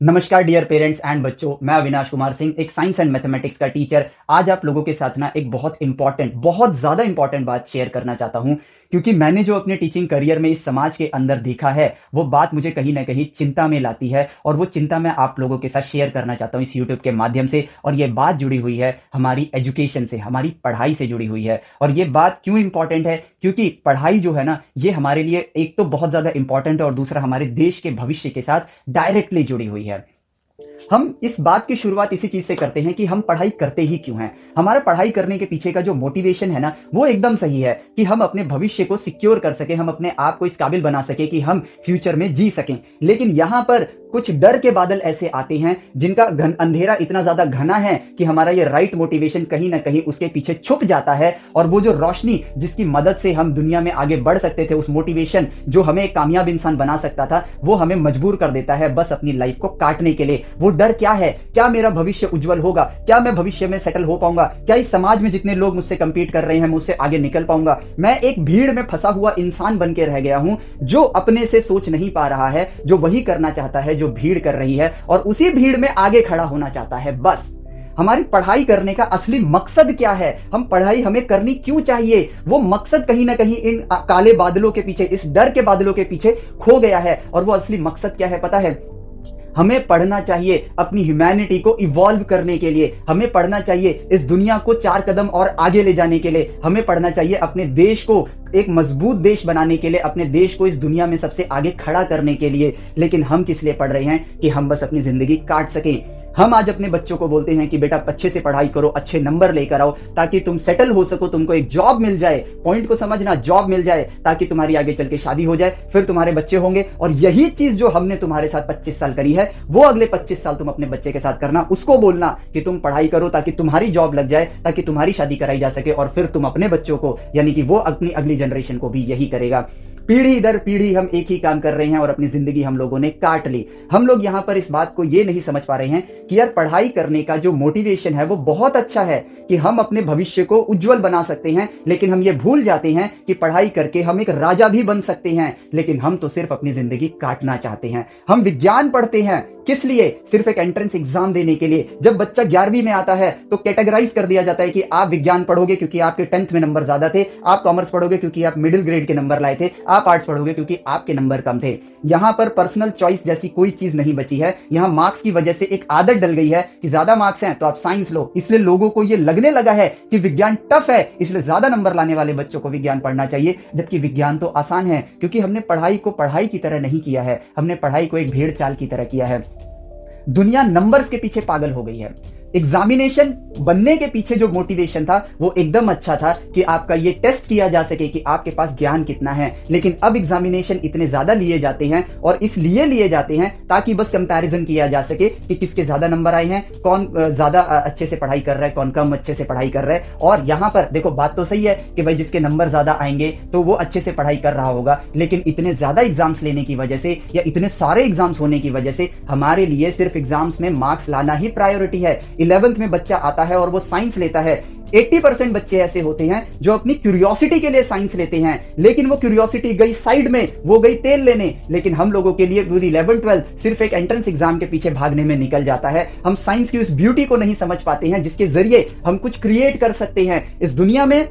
नमस्कार dear parents and बच्चों, मैं अविनाश कुमार सिंह, एक साइंस एंड मैथमेटिक्स का टीचर। आज आप लोगों के साथ ना एक बहुत ज़्यादा इंपॉर्टेंट बात शेयर करना चाहता हूं, क्योंकि मैंने जो अपने टीचिंग करियर में इस समाज के अंदर देखा है वो बात मुझे कहीं ना कहीं चिंता में लाती है। और वो चिंता मैं आप लोगों के साथ शेयर करना चाहता हूं इस यूट्यूब के माध्यम से। और ये बात जुड़ी हुई है हमारी एजुकेशन से, हमारी पढ़ाई से जुड़ी हुई है। और ये बात क्यों इंपॉर्टेंट है? क्योंकि पढ़ाई जो है ना, ये हमारे लिए एक तो बहुत ज़्यादा इंपॉर्टेंट है और दूसरा हमारे देश के भविष्य के साथ डायरेक्टली जुड़ी हुई है। हम इस बात की शुरुआत इसी चीज से करते हैं कि हम पढ़ाई करते ही क्यों हैं। हमारा पढ़ाई करने के पीछे का जो मोटिवेशन है ना, वो एकदम सही है कि हम अपने भविष्य को सिक्योर कर सके, हम अपने आप को इस काबिल बना सके कि हम फ्यूचर में जी सकें। लेकिन यहां पर कुछ डर के बादल ऐसे आते हैं जिनका अंधेरा इतना ज्यादा घना है कि हमारा ये राइट मोटिवेशन कहीं ना कहीं उसके पीछे छुप जाता है। और वो जो रोशनी जिसकी मदद से हम दुनिया में आगे बढ़ सकते थे, उस मोटिवेशन जो हमें एक कामयाब इंसान बना सकता था, वो हमें मजबूर कर देता है बस अपनी लाइफ को काटने के लिए। वो डर क्या है? क्या मेरा भविष्य उज्जवल होगा? क्या मैं भविष्य में सेटल हो पाऊंगा? क्या इस समाज में जितने लोग मुझसे कंपीट कर रहे हैं मुझसे आगे निकल पाऊंगा? मैं एक भीड़ में फंसा हुआ इंसान बन के रह गया हूं जो अपने से सोच नहीं पा रहा है, जो वही करना चाहता है जो भीड़ कर रही है, और उसी भीड़ में आगे खड़ा होना चाहता है। बस हमारी पढ़ाई करने का असली मकसद क्या है? हम पढ़ाई हमें करनी क्यों चाहिए? वो मकसद कहीं ना कहीं इन काले बादलों के पीछे, इस डर के बादलों के पीछे खो गया है। और वो असली मकसद क्या है पता है? हमें पढ़ना चाहिए अपनी ह्यूमैनिटी को इवॉल्व करने के लिए। हमें पढ़ना चाहिए इस दुनिया को 4 कदम और आगे ले जाने के लिए। हमें पढ़ना चाहिए अपने देश को एक मजबूत देश बनाने के लिए, अपने देश को इस दुनिया में सबसे आगे खड़ा करने के लिए। लेकिन हम किस लिए पढ़ रहे हैं? कि हम बस अपनी जिंदगी काट सकें। हम आज अपने बच्चों को बोलते हैं कि बेटा अच्छे से पढ़ाई करो, अच्छे नंबर लेकर आओ ताकि तुम सेटल हो सको, तुमको एक जॉब मिल जाए। पॉइंट को समझना, जॉब मिल जाए ताकि तुम्हारी आगे चल के शादी हो जाए, फिर तुम्हारे बच्चे होंगे। और यही चीज जो हमने तुम्हारे साथ 25 साल करी है, वो अगले 25 साल तुम अपने बच्चे के साथ करना। उसको बोलना कि तुम पढ़ाई करो ताकि तुम्हारी जॉब लग जाए, ताकि तुम्हारी शादी कराई जा सके, और फिर तुम अपने बच्चों को, यानी कि वो अपनी अगली जनरेशन को भी यही करेगा। पीढ़ी दर पीढ़ी हम एक ही काम कर रहे हैं और अपनी जिंदगी हम लोगों ने काट ली। हम लोग यहां पर इस बात को ये नहीं समझ पा रहे हैं कि यार पढ़ाई करने का जो मोटिवेशन है वो बहुत अच्छा है कि हम अपने भविष्य को उज्जवल बना सकते हैं। लेकिन हम ये भूल जाते हैं कि पढ़ाई करके हम एक राजा भी बन सकते हैं। लेकिन हम तो सिर्फ अपनी जिंदगी काटना चाहते हैं। हम विज्ञान पढ़ते हैं किस लिए? सिर्फ एक एंट्रेंस एग्जाम देने के लिए। जब बच्चा 11वीं में आता है तो कैटेगराइज कर दिया जाता है कि आप विज्ञान पढ़ोगे क्योंकि आपके 10th में नंबर ज्यादा थे, आप कॉमर्स पढ़ोगे क्योंकि आप मिडिल ग्रेड के नंबर लाए थे, आप आर्ट्स पढ़ोगे क्योंकि आपके नंबर कम थे। यहां पर पर्सनल चॉइस जैसी कोई चीज नहीं बची है। यहां मार्क्स की वजह से एक आदत डल गई है कि ज्यादा मार्क्स हैं तो आप साइंस लो। इसलिए लोगों को यह लगने लगा है कि विज्ञान टफ है, इसलिए ज्यादा नंबर लाने वाले बच्चों को विज्ञान पढ़ना चाहिए। जबकि विज्ञान तो आसान है, क्योंकि हमने पढ़ाई को पढ़ाई की तरह नहीं किया है, हमने पढ़ाई को एक भेड़ चाल की तरह किया है। दुनिया नंबर्स के पीछे पागल हो गई है। एग्जामिनेशन बनने के पीछे जो मोटिवेशन था वो एकदम अच्छा था कि आपका ये टेस्ट किया जा सके कि आपके पास ज्ञान कितना है। लेकिन अब एग्जामिनेशन इतने ज्यादा लिए जाते हैं, और इसलिए लिए जाते हैं ताकि बस कंपैरिजन किया जा सके कि किसके ज्यादा नंबर आए हैं, कौन ज्यादा अच्छे से पढ़ाई कर रहा है, कौन कम अच्छे से पढ़ाई कर रहा है। और यहां पर देखो, बात तो सही है कि भाई जिसके नंबर ज्यादा आएंगे तो वो अच्छे से पढ़ाई कर रहा होगा। लेकिन इतने ज्यादा एग्जाम्स लेने की वजह से, या इतने सारे एग्जाम्स होने की वजह से, हमारे लिए सिर्फ एग्जाम्स में मार्क्स लाना ही प्रायोरिटी है। 11th में बच्चा आता है और वो साइंस लेता है। 80% बच्चे ऐसे होते हैं जो अपनी क्यूरियोसिटी के लिए साइंस लेते हैं, लेकिन वो क्यूरियोसिटी गई साइड में, वो गई तेल लेने। लेकिन हम लोगों के लिए पूरी 11th-12th सिर्फ एक एंट्रेंस एग्जाम के पीछे भागने में निकल जाता है। हम साइंस की उस ब्यूटी को नहीं समझ पाते हैं जिसके जरिए हम कुछ क्रिएट कर सकते हैं इस दुनिया में।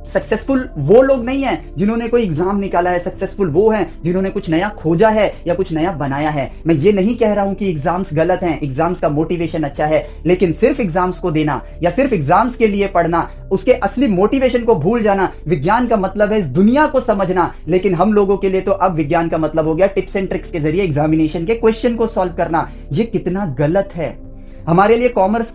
सक्सेसफुल वो लोग नहीं हैं जिन्होंने कोई एग्जाम निकाला है, सक्सेसफुल वो हैं जिन्होंने कुछ नया खोजा है या कुछ नया बनाया है। मैं ये नहीं कह रहा हूं कि एग्जाम्स गलत हैं, एग्जाम्स का मोटिवेशन अच्छा है, लेकिन सिर्फ एग्जाम्स को देना या सिर्फ एग्जाम्स के लिए पढ़ना, उसके असली मोटिवेशन को भूल जाना। विज्ञान का मतलब है इस दुनिया को समझना, लेकिन हम लोगों के लिए तो अब विज्ञान का मतलब हो गया टिप्स एंड ट्रिक्स के जरिए एग्जामिनेशन के क्वेश्चन को सॉल्व करना। ये कितना गलत है। हमारे लिए कॉमर्स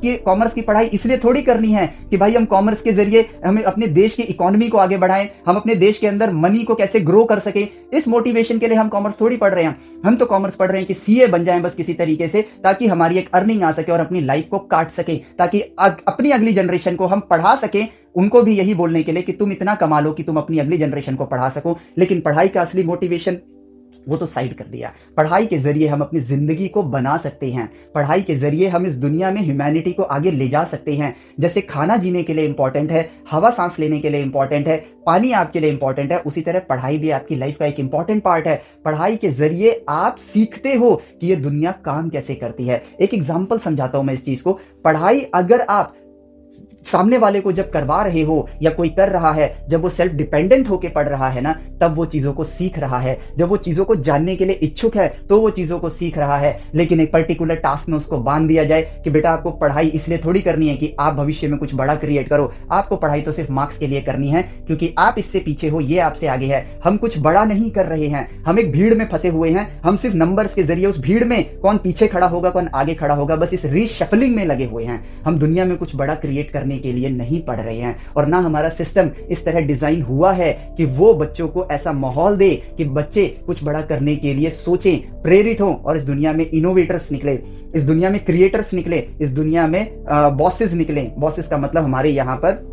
की पढ़ाई इसलिए थोड़ी करनी है कि भाई हम कॉमर्स के जरिए हमें अपने देश की इकोनॉमी को आगे बढ़ाएं, हम अपने देश के अंदर मनी को कैसे ग्रो कर सके, इस मोटिवेशन के लिए हम कॉमर्स थोड़ी पढ़ रहे हैं। हम तो कॉमर्स पढ़ रहे हैं कि सीए बन जाएं बस किसी तरीके से, ताकि हमारी एक अर्निंग आ सके और अपनी लाइफ को काट सके, ताकि अपनी अगली जनरेशन को हम पढ़ा सके, उनको भी यही बोलने के लिए कि तुम इतना कमा लो कि तुम अपनी अगली जनरेशन को पढ़ा सको। लेकिन पढ़ाई का असली मोटिवेशन वो तो साइड कर दिया। पढ़ाई के जरिए हम अपनी जिंदगी को बना सकते हैं। पढ़ाई के जरिए हम इस दुनिया में ह्यूमैनिटी को आगे ले जा सकते हैं। जैसे खाना जीने के लिए इंपॉर्टेंट है, हवा सांस लेने के लिए इंपॉर्टेंट है, पानी आपके लिए इंपॉर्टेंट है, उसी तरह पढ़ाई भी आपकी लाइफ का एक इंपॉर्टेंट पार्ट है। पढ़ाई के जरिए आप सीखते हो कि ये दुनिया काम कैसे करती है। एक एग्जाम्पल समझाता हूं मैं इस चीज को। पढ़ाई अगर आप सामने वाले को जब करवा रहे हो या कोई कर रहा है, जब वो सेल्फ डिपेंडेंट होके पढ़ रहा है ना, तब वो चीजों को सीख रहा है। जब वो चीजों को जानने के लिए इच्छुक है तो वो चीजों को सीख रहा है। लेकिन एक पर्टिकुलर टास्क में उसको बांध दिया जाए कि बेटा आपको पढ़ाई इसलिए थोड़ी करनी है कि आप भविष्य में कुछ बड़ा क्रिएट करो, आपको पढ़ाई तो सिर्फ मार्क्स के लिए करनी है क्योंकि आप इससे पीछे हो, ये आपसे आगे है। हम कुछ बड़ा नहीं कर रहे हैं, हम एक भीड़ में फंसे हुए हैं। हम सिर्फ नंबर्स के जरिए उस भीड़ में कौन पीछे खड़ा होगा कौन आगे खड़ा होगा, बस इस रीशफलिंग में लगे हुए हैं। हम दुनिया में कुछ बड़ा क्रिएट करने के लिए नहीं पढ़ रहे हैं, और ना हमारा सिस्टम इस तरह डिजाइन हुआ है कि वो बच्चों को ऐसा माहौल दे कि बच्चे कुछ बड़ा करने के लिए सोचें, प्रेरित हों और इस दुनिया में इनोवेटर्स निकले, इस दुनिया में क्रिएटर्स निकले, इस दुनिया में बॉसेस निकले। बॉसेस का मतलब हमारे यहां पर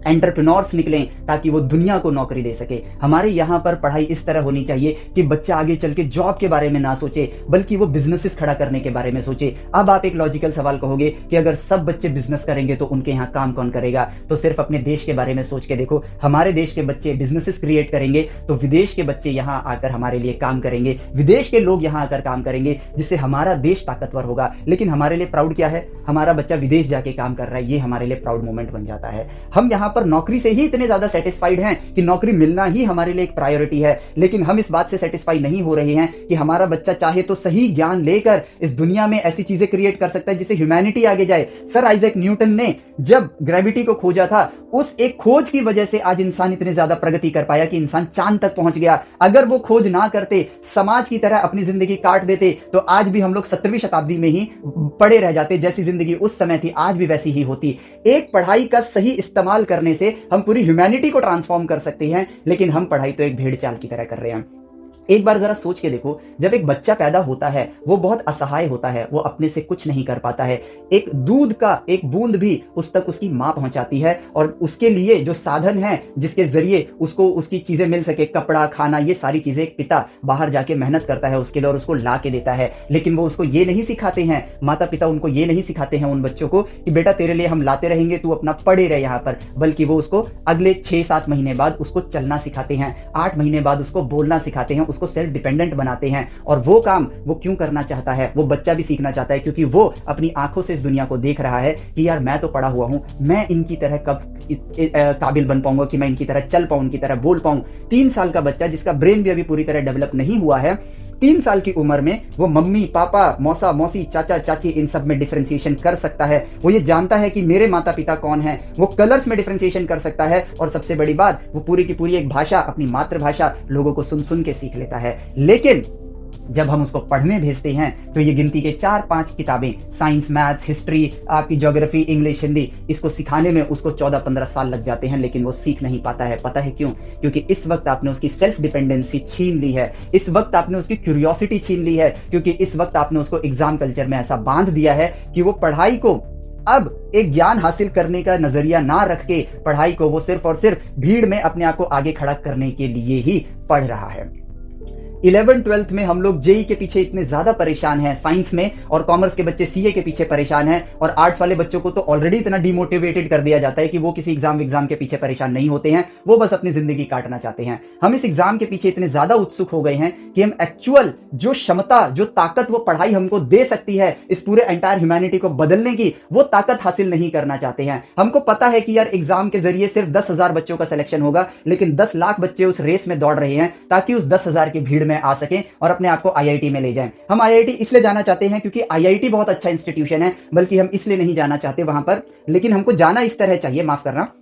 एंटरप्रेन्योर्स निकलें ताकि वो दुनिया को नौकरी दे सके। हमारे यहाँ पर पढ़ाई इस तरह होनी चाहिए कि बच्चा आगे चल के जॉब के बारे में ना सोचे, बल्कि वो बिजनेसेस खड़ा करने के बारे में सोचे। अब आप एक लॉजिकल सवाल कहोगे कि अगर सब बच्चे बिजनेस करेंगे तो उनके यहाँ काम कौन करेगा? तो सिर्फ अपने देश के बारे में सोच के देखो, हमारे देश के बच्चे बिजनेसेस क्रिएट करेंगे तो विदेश के बच्चे यहाँ आकर हमारे लिए काम करेंगे, विदेश के लोग यहाँ आकर काम करेंगे, जिससे हमारा देश ताकतवर होगा। लेकिन हमारे लिए प्राउड क्या है? हमारा बच्चा विदेश जाके काम कर रहा है, ये हमारे लिए प्राउड मोमेंट बन जाता है। हम यहाँ पर नौकरी से ही इतने ज्यादा सेटिस्फाइड हैं कि नौकरी मिलना ही हमारे लिए एक प्रायोरिटी है। लेकिन हम इस बात से सेटिस्फाई नहीं हो रहे हैं कि हमारा बच्चा चाहे तो सही ज्ञान लेकर इस दुनिया में ऐसी चीजें क्रिएट कर सकता है जिससे ह्यूमैनिटी आगे जाए। सर आइजैक न्यूटन ने जब ग्रेविटी को खोजा था, उस एक खोज की वजह से आज इंसान इतने ज्यादा प्रगति कर पाया कि इंसान चांद तक पहुंच गया। अगर वो खोज ना करते, समाज की तरह अपनी जिंदगी काट देते, तो आज भी हम लोग 17वीं शताब्दी में ही पड़े रह जाते। जैसी जिंदगी उस समय थी आज भी वैसी ही होती। एक पढ़ाई का सही इस्तेमाल करने से हम पूरी ह्यूमैनिटी को ट्रांसफॉर्म कर सकते हैं, लेकिन हम पढ़ाई तो एक भेड़ चाल की तरह कर रहे हैं। एक बार जरा सोच के देखो, जब एक बच्चा पैदा होता है वो बहुत असहाय होता है, वो अपने से कुछ नहीं कर पाता है। एक दूध का एक बूंद भी उस तक उसकी मां पहुंचाती है, और उसके लिए जो साधन है जिसके जरिए उसको उसकी चीजें मिल सके, कपड़ा, खाना, ये सारी चीजें एक पिता बाहर जाके मेहनत करता है उसके लिए और उसको ला के देता है। लेकिन वो उसको ये नहीं सिखाते हैं, माता पिता उनको ये नहीं सिखाते हैं उन बच्चों को कि बेटा तेरे लिए हम लाते रहेंगे, तू अपना पड़े रहे यहाँ पर, बल्कि वो उसको अगले 6-7 महीने बाद उसको चलना सिखाते हैं, 8 महीने बाद उसको बोलना सिखाते हैं, उसको सेल्फ डिपेंडेंट बनाते हैं। और वो काम वो क्यों करना चाहता है? वो बच्चा भी सीखना चाहता है, क्योंकि वो अपनी आंखों से इस दुनिया को देख रहा है कि यार मैं तो पढ़ा हुआ हूं, मैं इनकी तरह कब काबिल बन पाऊंगा कि मैं इनकी तरह चल पाऊं, इनकी तरह बोल पाऊं। 3 साल का बच्चा जिसका ब्रेन भी अभी पूरी तरह डेवलप नहीं हुआ है, 3 साल की उम्र में वो मम्मी पापा, मौसा मौसी, चाचा चाची, इन सब में डिफरेंशिएशन कर सकता है। वो ये जानता है कि मेरे माता पिता कौन है, वो कलर्स में डिफरेंशिएशन कर सकता है, और सबसे बड़ी बात, वो पूरी की पूरी एक भाषा, अपनी मातृभाषा लोगों को सुन सुन के सीख लेता है। लेकिन जब हम उसको पढ़ने भेजते हैं तो ये गिनती के 4-5 किताबें, साइंस, मैथ्स, हिस्ट्री, आपकी ज्योग्राफी, इंग्लिश, हिंदी, इसको सिखाने में उसको 14-15 साल लग जाते हैं, लेकिन वो सीख नहीं पाता है। पता है क्यों? क्योंकि इस वक्त आपने उसकी सेल्फ डिपेंडेंसी छीन ली है, इस वक्त आपने उसकी क्यूरियोसिटी छीन ली है, क्योंकि इस वक्त आपने उसको एग्जाम कल्चर में ऐसा बांध दिया है कि वो पढ़ाई को अब एक ज्ञान हासिल करने का नजरिया ना रख के पढ़ाई को वो सिर्फ और सिर्फ भीड़ में अपने आप को आगे खड़ा करने के लिए ही पढ़ रहा है। 11th-12th में हम लोग जेई के पीछे इतने ज्यादा परेशान हैं साइंस में, और कॉमर्स के बच्चे सीए के पीछे परेशान हैं, और आर्ट्स वाले बच्चों को तो ऑलरेडी इतना डिमोटिवेटेड कर दिया जाता है कि वो किसी एग्जाम के पीछे परेशान नहीं होते हैं, वो बस अपनी जिंदगी काटना चाहते हैं। हम इस एग्जाम के पीछे इतने ज्यादा उत्सुक हो गए हैं कि हम एक्चुअल जो क्षमता, जो ताकत वो पढ़ाई हमको दे सकती है इस पूरे एंटायर ह्यूमैनिटी को बदलने की, वो ताकत हासिल नहीं करना चाहते हैं। हमको पता है कि यार एग्जाम के जरिए सिर्फ 10,000 बच्चों का सिलेक्शन होगा, लेकिन 10 लाख बच्चे उस रेस में दौड़ रहे हैं ताकि उस 10,000 की भीड़ में आ सकें और अपने आप को आईआईटी में ले जाएं। हम आईआईटी इसलिए जाना चाहते हैं क्योंकि आईआईटी बहुत अच्छा इंस्टीट्यूशन है, बल्कि हम इसलिए नहीं जाना चाहते वहां पर, लेकिन हमको जाना इस तरह चाहिए, माफ करना,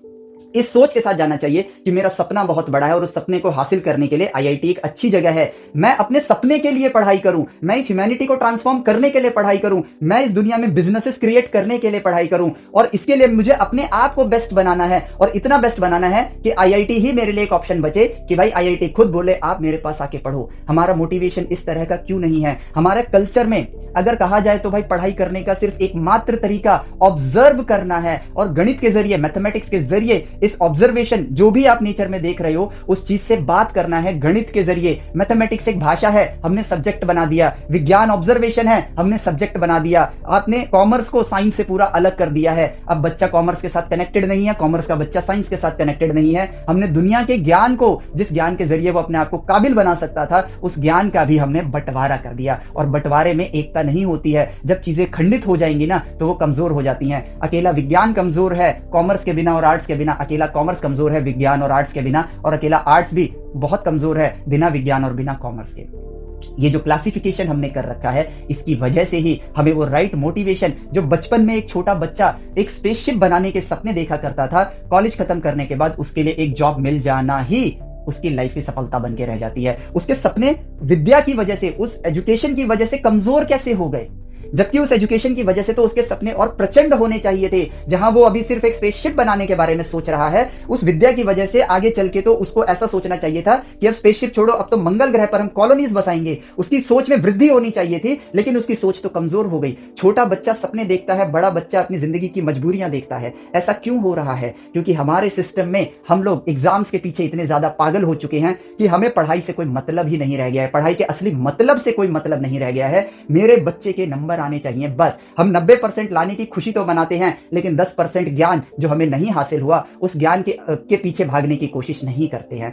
इस सोच के साथ जाना चाहिए कि मेरा सपना बहुत बड़ा है और उस सपने को हासिल करने के लिए आईआईटी एक अच्छी जगह है। मैं अपने सपने के लिए पढ़ाई करूं, मैं इस ह्यूमैनिटी को ट्रांसफॉर्म करने के लिए पढ़ाई करूं, मैं इस दुनिया में बिजनेसेस क्रिएट करने के लिए पढ़ाई करूं, और इसके लिए मुझे अपने आप को बेस्ट बनाना है, और इतना बेस्ट बनाना है कि आईआईटी ही मेरे लिए एक ऑप्शन बचे कि भाई आईआईटी खुद बोले आप मेरे पास आके पढ़ो। हमारा मोटिवेशन इस तरह का क्यों नहीं है? हमारे कल्चर में अगर कहा जाए तो भाई पढ़ाई करने का सिर्फ एकमात्र तरीका ऑब्जर्व करना है, और गणित के जरिए, मैथमेटिक्स के जरिए इस ऑब्जर्वेशन जो भी आप नेचर में देख रहे हो उस चीज से बात करना है गणित के जरिए। मैथमेटिक्स एक भाषा है, हमने सब्जेक्ट बना दिया। विज्ञान ऑब्जर्वेशन है, हमने सब्जेक्ट बना दिया। आपने कॉमर्स को साइंस से पूरा अलग कर दिया है। अब बच्चा कॉमर्स के साथ कनेक्टेड नहीं है, कॉमर्स का बच्चा साइंस के साथ कनेक्टेड नहीं है। हमने दुनिया के ज्ञान को, जिस ज्ञान के जरिए वो अपने आप को काबिल बना सकता था, उस ज्ञान का भी हमने बंटवारा कर दिया। और बंटवारे में एकता नहीं होती है। जब चीजें खंडित हो जाएंगी ना तो वो कमजोर हो जाती हैं। अकेला विज्ञान कमजोर है कॉमर्स के बिना और आर्ट्स के बिना, अकेला कॉमर्स कमजोर है विज्ञान और आर्ट्स के बिना, और अकेला आर्ट्स भी बहुत कमजोर है बिना विज्ञान और बिना कॉमर्स के। ये जो क्लासिफिकेशन हमने कर रखा है, इसकी वजह से ही हमें वो राइट मोटिवेशन, जो बचपन में एक छोटा बच्चा एक स्पेसशिप बनाने के सपने देखा करता था, कॉलेज खत्म करने के बाद उसके लिए एक जॉब मिल जाना ही उसकी लाइफ की सफलता बन के रह जाती है। उसके सपने विद्या की वजह से, उस एजुकेशन की वजह से कमजोर कैसे हो गए? जबकि उस एजुकेशन की वजह से तो उसके सपने और प्रचंड होने चाहिए थे। जहां वो अभी सिर्फ एक स्पेसशिप बनाने के बारे में सोच रहा है, उस विद्या की वजह से आगे चल के तो उसको ऐसा सोचना चाहिए था कि अब स्पेसशिप छोड़ो, अब तो मंगल ग्रह पर हम कॉलोनीज बसाएंगे। उसकी सोच में वृद्धि होनी चाहिए थी, लेकिन उसकी सोच तो कमजोर हो गई। छोटा बच्चा सपने देखता है, बड़ा बच्चा अपनी जिंदगी की मजबूरियां देखता है। ऐसा क्यों हो रहा है? क्योंकि हमारे सिस्टम में हम लोग एग्जाम्स के पीछे इतने ज्यादा पागल हो चुके हैं कि हमें पढ़ाई से कोई मतलब ही नहीं रह गया है। पढ़ाई के असली मतलब से कोई मतलब नहीं रह गया है। मेरे बच्चे के नंबर आने चाहिए, बस। हम 90% लाने की खुशी तो मनाते हैं, लेकिन 10% ज्ञान जो हमें नहीं हासिल हुआ, उस ज्ञान के पीछे भागने की कोशिश नहीं करते हैं।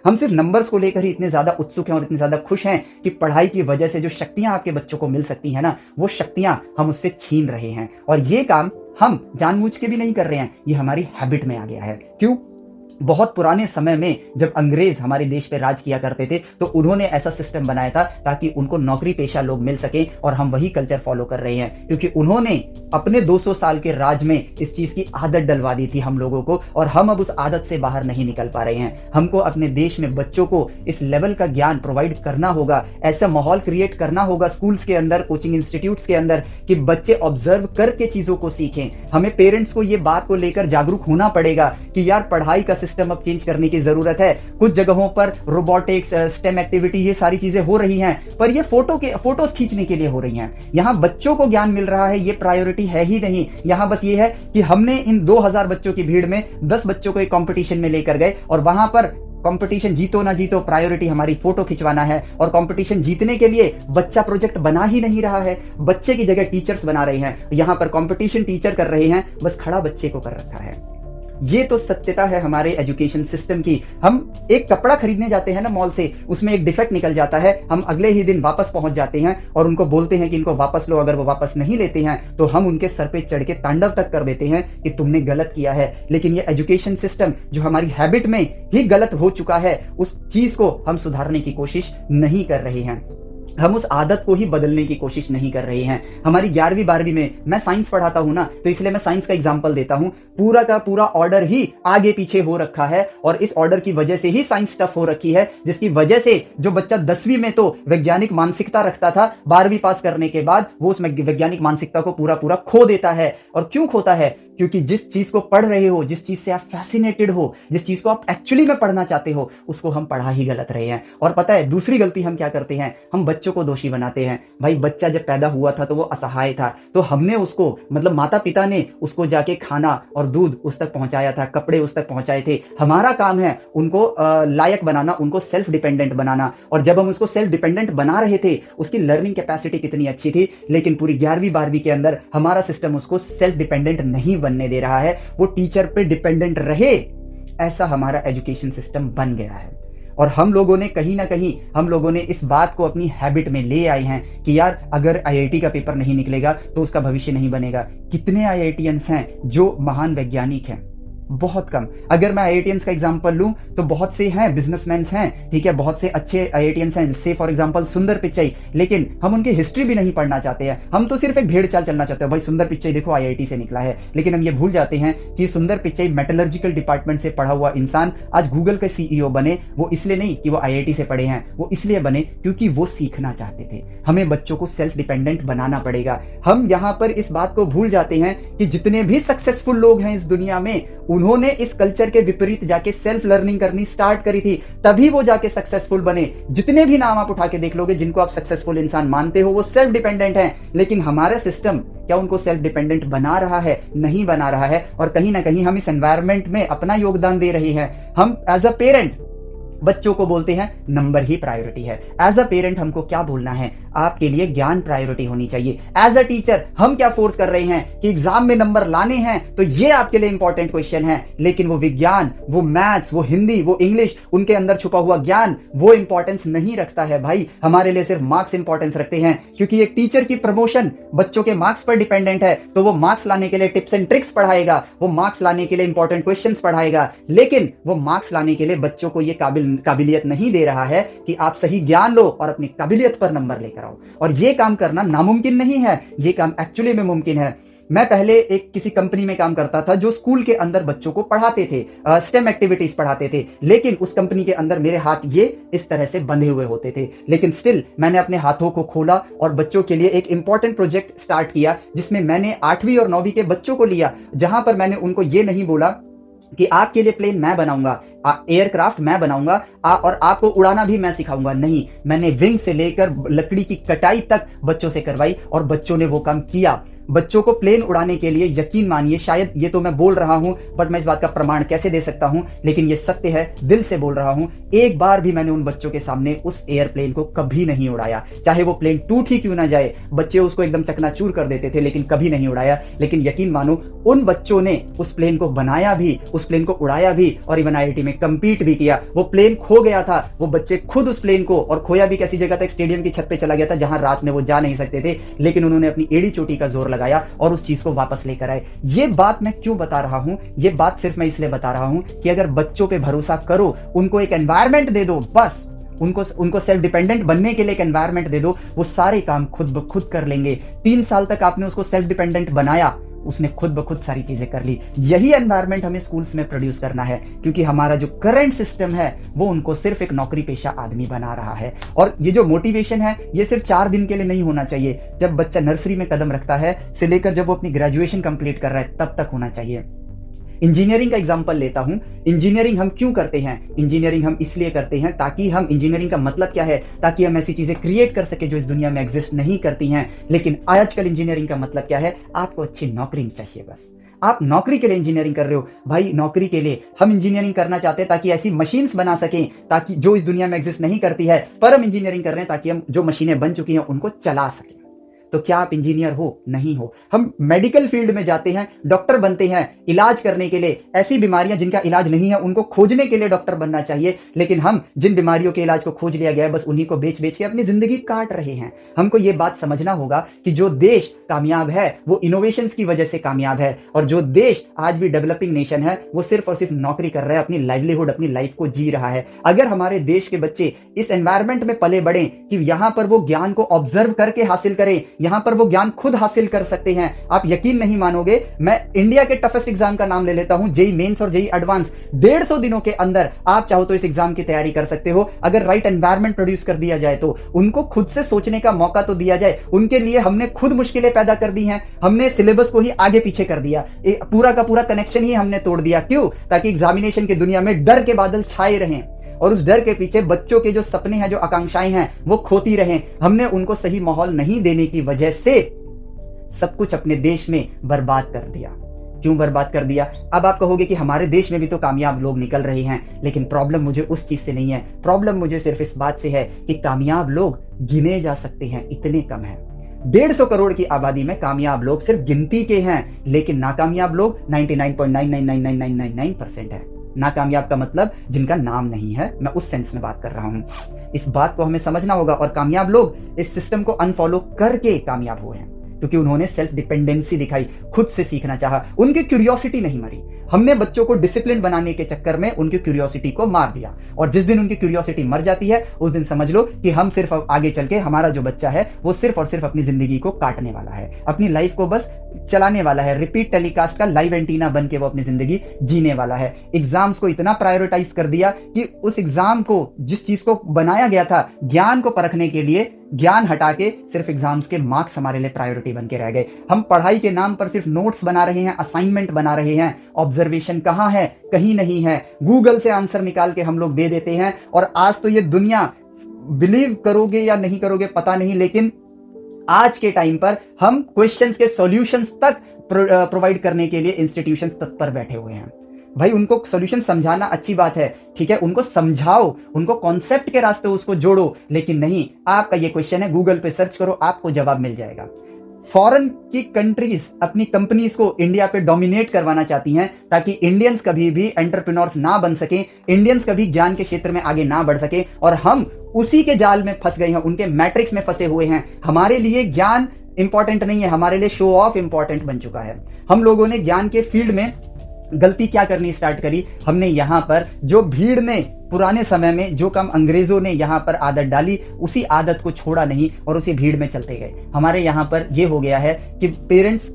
हम सिर्फ नंबर्स को लेकर ही इतने ज्यादा उत्सुक हैं और इतने ज्यादा खुश हैं कि पढ़ाई की वजह से जो शक्तियां आपके बच्चों को मिल सकती हैं ना, वो शक्तियां हम उससे छीन रहे हैं। और ये काम हम जानबूझ के भी नहीं कर रहे हैं, ये हमारी हैबिट में आ गया है। क्यों? बहुत पुराने समय में जब अंग्रेज हमारे देश पे राज किया करते थे, तो उन्होंने ऐसा सिस्टम बनाया था ताकि उनको नौकरी पेशा लोग मिल सके, और हम वही कल्चर फॉलो कर रहे हैं। क्योंकि उन्होंने अपने 200 साल के राज में इस चीज की आदत डलवा दी थी हम लोगों को, और हम अब उस आदत से बाहर नहीं निकल पा रहे हैं। हमको अपने देश में बच्चों को इस लेवल का ज्ञान प्रोवाइड करना होगा, ऐसा माहौल क्रिएट करना होगा स्कूल्स के अंदर, कोचिंग इंस्टीट्यूट्स के अंदर, कि बच्चे ऑब्जर्व करके चीजों को सीखें। हमें पेरेंट्स को ये बात को लेकर जागरूक होना पड़ेगा कि यार पढ़ाई का सिस्टम अब चेंज करने की जरूरत है। कुछ जगहों पर रोबोटिक्स, स्टेम एक्टिविटी, ये सारी चीजें हो रही हैं, पर ये फोटोज खींचने के लिए हो रही हैं। यहां बच्चों को ज्ञान मिल रहा है, ये प्रायोरिटी है ही नहीं। यहां बस ये है कि हमने इन 2000 बच्चों की भीड़ में 10 बच्चों को एक कंपटीशन में लेकर गए, और वहां पर कंपटीशन जीतो ना जीतो, प्रायोरिटी हमारी फोटो खिंचवाना है। और कंपटीशन जीतने के लिए बच्चा प्रोजेक्ट बना ही नहीं रहा है, बच्चे की जगह टीचर्स बना रहे हैं। यहां पर कंपटीशन टीचर कर रहे हैं, बस खड़ा बच्चे को कर रखा है। ये तो सत्यता है हमारे एजुकेशन सिस्टम की। हम एक कपड़ा खरीदने जाते हैं ना मॉल से, उसमें एक डिफेक्ट निकल जाता है, हम अगले ही दिन वापस पहुंच जाते हैं और उनको बोलते हैं कि इनको वापस लो। अगर वो वापस नहीं लेते हैं तो हम उनके सर पे चढ़ के तांडव तक कर देते हैं कि तुमने गलत किया है। लेकिन ये एजुकेशन सिस्टम जो हमारी हैबिट में ही गलत हो चुका है, उस चीज को हम सुधारने की कोशिश नहीं कर रहे हैं। हम उस आदत को ही बदलने की कोशिश नहीं कर रहे हैं। हमारी 11वीं 12वीं में, मैं साइंस पढ़ाता हूं ना, तो इसलिए मैं साइंस का एग्जांपल देता हूं। पूरा का पूरा ऑर्डर ही आगे पीछे हो रखा है, और इस ऑर्डर की वजह से ही साइंस टफ हो रखी है, जिसकी वजह से जो बच्चा 10वीं में तो वैज्ञानिक मानसिकता रखता था, 12वीं पास करने के बाद वो उस वैज्ञानिक मानसिकता को पूरा पूरा खो देता है। और क्यों खोता है? क्योंकि जिस चीज को पढ़ रहे हो, जिस चीज से आप फैसिनेटेड हो, जिस चीज को आप एक्चुअली में पढ़ना चाहते हो, उसको हम पढ़ा ही गलत रहे हैं। और पता है दूसरी गलती हम क्या करते हैं? हम बच्चों को दोषी बनाते हैं। भाई बच्चा जब पैदा हुआ था तो वो असहाय था, तो हमने उसको, मतलब माता पिता ने उसको जाके खाना और दूध उस तक पहुंचाया था, कपड़े उस तक पहुंचाए थे। हमारा काम है उनको लायक बनाना, उनको सेल्फ डिपेंडेंट बनाना। और जब हम उसको सेल्फ डिपेंडेंट बना रहे थे, उसकी लर्निंग कैपेसिटी कितनी अच्छी थी, लेकिन पूरी 11वीं 12वीं के अंदर हमारा सिस्टम उसको सेल्फ डिपेंडेंट नहीं बनने दे रहा है, वो टीचर पे डिपेंडेंट रहे, ऐसा हमारा एजुकेशन सिस्टम बन गया है। और हम लोगों ने कहीं ना कहीं, हम लोगों ने इस बात को अपनी हैबिट में ले आए हैं कि यार अगर आईआईटी का पेपर नहीं निकलेगा तो उसका भविष्य नहीं बनेगा। कितने आईआईटीएंस हैं जो महान वैज्ञानिक हैं? बहुत कम। अगर मैं आईआईटीएंस का एग्जांपल लूं तो बहुत से हैं बिजनेसमैन हैं, ठीक है, बहुत से अच्छे आईआईटीएंस हैं, से फॉर एग्जांपल सुंदर पिच्चई। लेकिन हम उनकी हिस्ट्री भी नहीं पढ़ना चाहते हैं, हम तो सिर्फ एक भेड़ चाल चलना चाहते हैं। भाई सुंदर पिच्चई देखो आईआईटी से निकला है, लेकिन हम ये भूल जाते हैं कि सुंदर पिच्चई मेटलर्जिकल डिपार्टमेंट से पढ़ा हुआ इंसान आज गूगल के सीईओ बने। वो इसलिए नहीं कि वो आईआईटी से पढ़े हैं, वो इसलिए बने क्योंकि वो सीखना चाहते थे। हमें बच्चों को सेल्फ डिपेंडेंट बनाना पड़ेगा। हम यहां पर इस बात को भूल जाते हैं कि जितने भी सक्सेसफुल लोग हैं इस दुनिया में, उन्होंने इस कल्चर के विपरीत जाके सेल्फ लर्निंग करनी स्टार्ट करी थी, तभी वो जाके सक्सेसफुल बने। जितने भी नाम आप उठा के देख लोगे जिनको आप सक्सेसफुल इंसान मानते हो, वो सेल्फ डिपेंडेंट हैं। लेकिन हमारा सिस्टम क्या उनको सेल्फ डिपेंडेंट बना रहा है? नहीं बना रहा है। और कहीं ना कहीं हम इस एनवायरनमेंट में अपना योगदान दे रहे हैं। हम एज अ पेरेंट बच्चों को बोलते हैं नंबर ही प्रायोरिटी है। एज अ पेरेंट हमको क्या बोलना है? आपके लिए ज्ञान प्रायोरिटी होनी चाहिए। एज अ टीचर हम क्या फोर्स कर रहे हैं कि एग्जाम में नंबर लाने हैं तो ये आपके लिए इंपॉर्टेंट क्वेश्चन है, लेकिन वो विज्ञान, वो मैथ्स, वो हिंदी, वो इंग्लिश, उनके अंदर छुपा हुआ ज्ञान वो इंपॉर्टेंस नहीं रखता है भाई। हमारे लिए सिर्फ मार्क्स इंपॉर्टेंस रखते हैं, क्योंकि एक टीचर की प्रमोशन बच्चों के मार्क्स पर डिपेंडेंट है। तो वो मार्क्स लाने के लिए टिप्स एंड ट्रिक्स पढ़ाएगा, वो मार्क्स लाने के लिए इंपॉर्टेंट क्वेश्चन पढ़ाएगा, लेकिन वो मार्क्स लाने के लिए बच्चों को ये काबिलियत नहीं दे रहा है कि आप सही ज्ञान लो और अपनी काबिलियत पर नंबर लेकर आओ। और ये काम करना नामुमकिन नहीं है, ये काम एक्चुअली में मुमकिन है। मैं पहले एक किसी कंपनी में काम करता था जो स्कूल के अंदर बच्चों को पढ़ाते थे, स्टेम एक्टिविटीज पढ़ाते थे, लेकिन उस कंपनी के अंदर मेरे हाथ ये इस तरह से बंधे हुए होते थे। लेकिन स्टिल मैंने अपने हाथों को खोला और बच्चों के लिए एक इंपॉर्टेंट प्रोजेक्ट स्टार्ट किया, जिसमें मैंने 8वीं और 9वीं के बच्चों को लिया, जहां पर मैंने उनको ये नहीं बोला कि आपके लिए प्लेन मैं बनाऊंगा, एयरक्राफ्ट मैं बनाऊंगा और आपको उड़ाना भी मैं सिखाऊंगा। नहीं, मैंने विंग से लेकर लकड़ी की कटाई तक बच्चों से करवाई और बच्चों ने वो काम किया। बच्चों को प्लेन उड़ाने के लिए, यकीन मानिए, शायद ये तो मैं बोल रहा हूं बट मैं इस बात का प्रमाण कैसे दे सकता हूं, लेकिन ये सत्य है, दिल से बोल रहा हूं। एक बार भी मैंने उन बच्चों के सामने उस एयरप्लेन को कभी नहीं उड़ाया, चाहे वो प्लेन टूट ही क्यों ना जाए। बच्चे उसको एकदम चकनाचूर कर देते थे, लेकिन कभी नहीं उड़ाया। लेकिन यकीन मानो, उन बच्चों ने उस प्लेन को बनाया भी, उस प्लेन को उड़ाया भी और इवन IIT में कंपीट भी किया। वो प्लेन खो गया था, वो बच्चे खुद उस प्लेन को, और खोया भी कैसी जगह तक, स्टेडियम की छत पे चला गया था जहां रात में वो जा नहीं सकते थे, लेकिन उन्होंने अपनी एड़ी चोटी का जोर लगाया और उस चीज को वापस लेकर आए। ये बात मैं क्यों बता रहा हूं? ये बात सिर्फ मैं इसलिए बता रहा हूं कि अगर बच्चों पे भरोसा करो, उनको एक एनवायरनमेंट दे दो, बस उनको सेल्फ डिपेंडेंट बनने के लिए एक एनवायरनमेंट दे दो, वो सारे काम खुद ब खुद कर लेंगे। 3 साल तक आपने उसको सेल्फ डिपेंडेंट बनाया, उसने खुद ब खुद सारी चीजें कर ली। यही एनवायरनमेंट हमें स्कूल्स में प्रोड्यूस करना है, क्योंकि हमारा जो करंट सिस्टम है वो उनको सिर्फ एक नौकरी पेशा आदमी बना रहा है। और ये जो मोटिवेशन है ये सिर्फ 4 दिन के लिए नहीं होना चाहिए। जब बच्चा नर्सरी में कदम रखता है से लेकर जब वो अपनी ग्रेजुएशन कंप्लीट कर रहा है तब तक होना चाहिए। इंजीनियरिंग का एग्जांपल लेता हूं। इंजीनियरिंग हम क्यों करते हैं? इंजीनियरिंग हम इसलिए करते हैं ताकि हम, इंजीनियरिंग का मतलब क्या है? ताकि हम ऐसी चीजें क्रिएट कर सके जो इस दुनिया में एग्जिस्ट नहीं करती हैं। लेकिन आजकल इंजीनियरिंग का मतलब क्या है? आपको अच्छी नौकरी चाहिए, बस आप नौकरी के लिए इंजीनियरिंग कर रहे हो। भाई नौकरी के लिए हम इंजीनियरिंग करना चाहते हैं ताकि ऐसी मशीन्स बना सकें ताकि जो इस दुनिया में एग्जिस्ट नहीं करती है, पर हम इंजीनियरिंग कर रहे हैं ताकि हम जो मशीनें बन चुकी हैं उनको चला सकें। तो क्या आप इंजीनियर हो? नहीं हो। हम मेडिकल फील्ड में जाते हैं, डॉक्टर बनते हैं इलाज करने के लिए। ऐसी बीमारियां जिनका इलाज नहीं है उनको खोजने के लिए डॉक्टर बनना चाहिए, लेकिन हम जिन बीमारियों के इलाज को खोज लिया गया है बस उन्हीं को बेच बेच के अपनी जिंदगी काट रहे हैं। हमको ये बात समझना होगा कि जो देश कामयाब है वो इनोवेशंस की वजह से कामयाब है, और जो देश आज भी डेवलपिंग नेशन है वो सिर्फ और सिर्फ नौकरी कर रहा है, अपनी लाइवलीहुड, अपनी लाइफ को जी रहा है। अगर हमारे देश के बच्चे इस एनवायरनमेंट में पले बढ़े कि यहां पर वो ज्ञान को ऑब्जर्व करके हासिल करें, यहां पर वो ज्ञान खुद हासिल कर सकते हैं, आप यकीन नहीं मानोगे। मैं इंडिया के टफेस्ट एग्जाम का नाम ले लेता हूं, जेईई मेंस और जेईई एडवांस। 150 दिनों के अंदर आप चाहो तो इस एग्जाम की तैयारी कर सकते हो, अगर राइट एनवायरनमेंट प्रोड्यूस कर दिया जाए तो। उनको खुद से सोचने का मौका तो दिया जाए, उनके लिए हमने खुद मुश्किलें पैदा कर दी हैं, हमने सिलेबस को ही आगे पीछे कर दिया, पूरा का पूरा कनेक्शन ही हमने तोड़ दिया। क्यों? ताकि एग्जामिनेशन की दुनिया में डर के बादल छाए रहें और उस डर के पीछे बच्चों के जो सपने हैं, जो आकांक्षाएं हैं वो खोती रहें। हमने उनको सही माहौल नहीं देने की वजह से सब कुछ अपने देश में बर्बाद कर दिया। क्यों बर्बाद कर दिया? अब आप कहोगे कि हमारे देश में भी तो कामयाब लोग निकल रहे हैं, लेकिन प्रॉब्लम मुझे उस चीज से नहीं है। प्रॉब्लम मुझे सिर्फ इस बात से है कि कामयाब लोग गिने जा सकते हैं, इतने कम हैं। 150 करोड़ की आबादी में कामयाब लोग सिर्फ गिनती के हैं, लेकिन नाकामयाब लोग 99.999999% है। नाकामयाब का मतलब जिनका नाम नहीं है, मैं उस सेंस में बात कर रहा हूं। इस बात को हमें समझना होगा। और कामयाब लोग इस सिस्टम को अनफॉलो करके कामयाब हुए हैं, क्योंकि उन्होंने सेल्फ डिपेंडेंसी दिखाई, खुद से सीखना चाहा, उनकी क्यूरियोसिटी नहीं मरी। हमने बच्चों को डिसिप्लिन बनाने के चक्कर में उनकी क्यूरियोसिटी को मार दिया, और जिस दिन उनकी क्यूरियोसिटी मर जाती है उस दिन समझ लो कि हम सिर्फ आगे चल के, हमारा जो बच्चा है वो सिर्फ और सिर्फ अपनी जिंदगी को काटने वाला है, अपनी लाइफ को बस चलाने वाला है, रिपीट टेलीकास्ट का लाइव एंटीना बन के वो अपनी जिंदगी जीने वाला है। एग्जाम्स को इतना प्रायोरिटाइज कर दिया कि उस एग्जाम को, जिस चीज को बनाया गया था ज्ञान को परखने के लिए, ज्ञान हटा के सिर्फ एग्जाम्स के मार्क्स हमारे लिए प्रायोरिटी बन के रह गए। हम पढ़ाई के नाम पर सिर्फ नोट्स बना रहे हैं, असाइनमेंट बना रहे हैं। ऑब्जर्वेशन कहां है? कहीं नहीं है। गूगल से आंसर निकाल के हम लोग दे देते हैं। और आज तो ये दुनिया, बिलीव करोगे या नहीं करोगे पता नहीं, लेकिन आज के टाइम पर हम क्वेश्चंस के सॉल्यूशंस तक प्रोवाइड करने के लिए इंस्टीट्यूशंस तत्पर बैठे हुए हैं। भाई उनको सॉल्यूशन समझाना अच्छी बात है, ठीक है, उनको समझाओ, उनको कॉन्सेप्ट के रास्ते उसको जोड़ो, लेकिन नहीं, आपका ये क्वेश्चन है, गूगल पे सर्च करो, आपको जवाब मिल जाएगा। फॉरेन की कंट्रीज अपनी कंपनीज को इंडिया पे डोमिनेट करवाना चाहती हैं ताकि इंडियंस कभी भी एंटरप्रेन्योर्स ना बन सके, इंडियंस कभी ज्ञान के क्षेत्र में आगे ना बढ़ सके, और हम उसी के जाल में फंस गए हैं, उनके मैट्रिक्स में फंसे हुए हैं। हमारे लिए ज्ञान इंपॉर्टेंट नहीं है, हमारे लिए शो ऑफ इंपॉर्टेंट बन चुका है। हम लोगों ने ज्ञान के फील्ड में गलती क्या करनी स्टार्ट करी? हमने यहां पर जो भीड़ ने पुराने समय में जो काम अंग्रेजों ने यहां पर आदत डाली, उसी आदत को छोड़ा नहीं और उसी भीड़ में चलते गए। हमारे यहां पर यह हो गया है कि